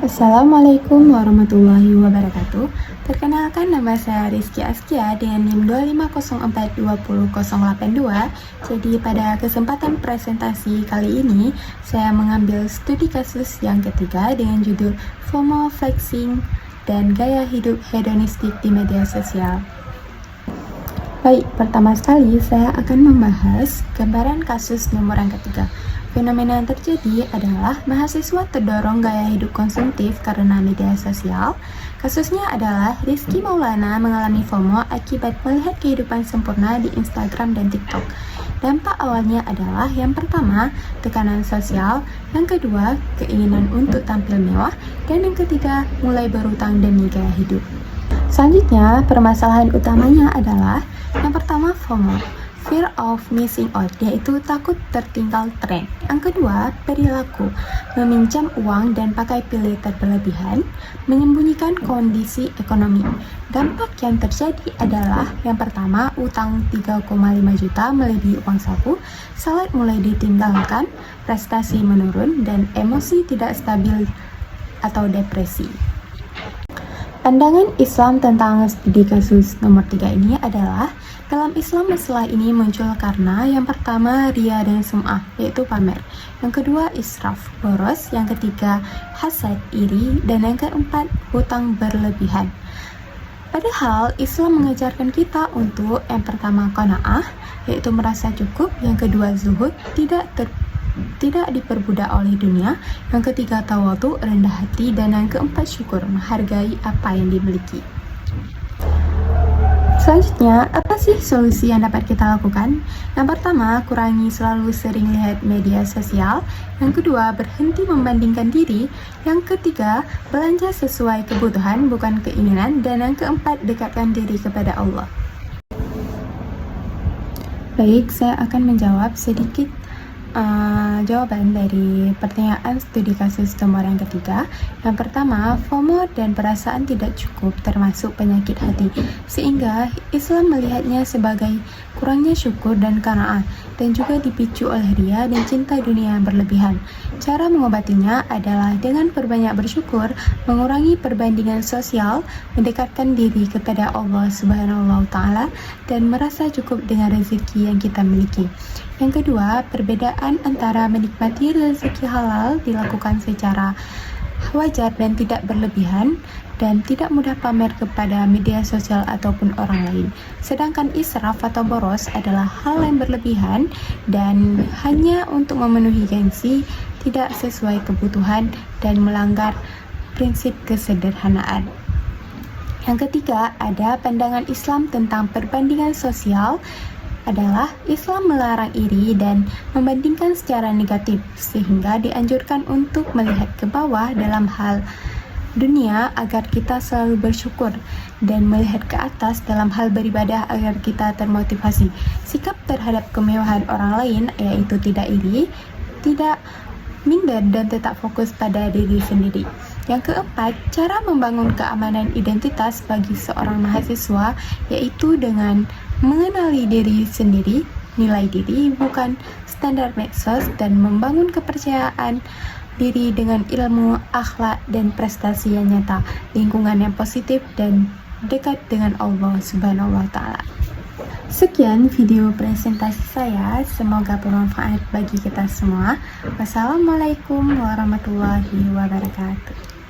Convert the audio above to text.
Assalamualaikum warahmatullahi wabarakatuh. Perkenalkan, nama saya Rizky Askia dengan NIM 250420082. Jadi pada kesempatan presentasi kali ini saya mengambil studi kasus yang ketiga dengan judul FOMO, Flexing, dan Gaya Hidup Hedonistik di Media Sosial. Baik, pertama sekali saya akan membahas gambaran kasus nomor yang ketiga. Fenomena yang terjadi adalah mahasiswa terdorong gaya hidup konsumtif karena media sosial. Kasusnya adalah Rizky Maulana mengalami FOMO akibat melihat kehidupan sempurna di Instagram dan TikTok. Dampak awalnya adalah yang pertama, tekanan sosial, yang kedua, keinginan untuk tampil mewah, dan yang ketiga, mulai berhutang demi gaya hidup. Selanjutnya, permasalahan utamanya adalah yang pertama FOMO, fear of missing out, yaitu takut tertinggal tren. Yang kedua, perilaku, meminjam uang dan pakai filter berlebihan, menyembunyikan kondisi ekonomi. Dampak yang terjadi adalah yang pertama, utang 3,5 juta melebihi uang saku, salat mulai ditinggalkan, prestasi menurun, dan emosi tidak stabil atau depresi. Pandangan Islam tentang studi kasus nomor 3 ini adalah, dalam Islam masalah ini muncul karena yang pertama ria dan sum'ah, yaitu pamer. Yang kedua israf, boros. Yang ketiga hasad, iri. Dan yang keempat hutang berlebihan. Padahal Islam mengajarkan kita untuk yang pertama qanaah, yaitu merasa cukup. Yang kedua zuhud, tidak diperbudak oleh dunia. Yang ketiga tawadhu, rendah hati. Dan yang keempat syukur, menghargai apa yang dimiliki. Selanjutnya, apa sih solusi yang dapat kita lakukan? Yang pertama, kurangi selalu sering lihat media sosial. Yang kedua, berhenti membandingkan diri. Yang ketiga, belanja sesuai kebutuhan bukan keinginan. Dan yang keempat, dekatkan diri kepada Allah. Baik, saya akan menjawab sedikit jawaban dari pertanyaan studi kasus nomor yang ketiga. Yang pertama, FOMO dan perasaan tidak cukup termasuk penyakit hati, sehingga Islam melihatnya sebagai kurangnya syukur dan qanaah, dan juga dipicu oleh ria dan cinta dunia yang berlebihan. Cara mengobatinya adalah dengan perbanyak bersyukur, mengurangi perbandingan sosial, mendekatkan diri kepada Allah Subhanahu wa Ta'ala, dan merasa cukup dengan rezeki yang kita miliki. Yang kedua, perbedaan antara menikmati rezeki halal dilakukan secara wajar dan tidak berlebihan, dan tidak mudah pamer kepada media sosial ataupun orang lain. Sedangkan israf atau boros adalah hal yang berlebihan dan hanya untuk memenuhi gengsi, tidak sesuai kebutuhan, dan melanggar prinsip kesederhanaan. Yang ketiga, ada pandangan Islam tentang perbandingan sosial adalah Islam melarang iri dan membandingkan secara negatif, sehingga dianjurkan untuk melihat ke bawah dalam hal dunia agar kita selalu bersyukur, dan melihat ke atas dalam hal beribadah agar kita termotivasi. Sikap terhadap kemewahan orang lain, yaitu tidak iri, tidak minder, dan tetap fokus pada diri sendiri. Yang keempat, cara membangun keamanan identitas bagi seorang mahasiswa, yaitu dengan mengenali diri sendiri, nilai diri bukan standar medsos, dan membangun kepercayaan diri dengan ilmu, akhlak, dan prestasi yang nyata, lingkungan yang positif, dan dekat dengan Allah Subhanahu wa Ta'ala. Sekian video presentasi saya, semoga bermanfaat bagi kita semua. Wassalamualaikum warahmatullahi wabarakatuh.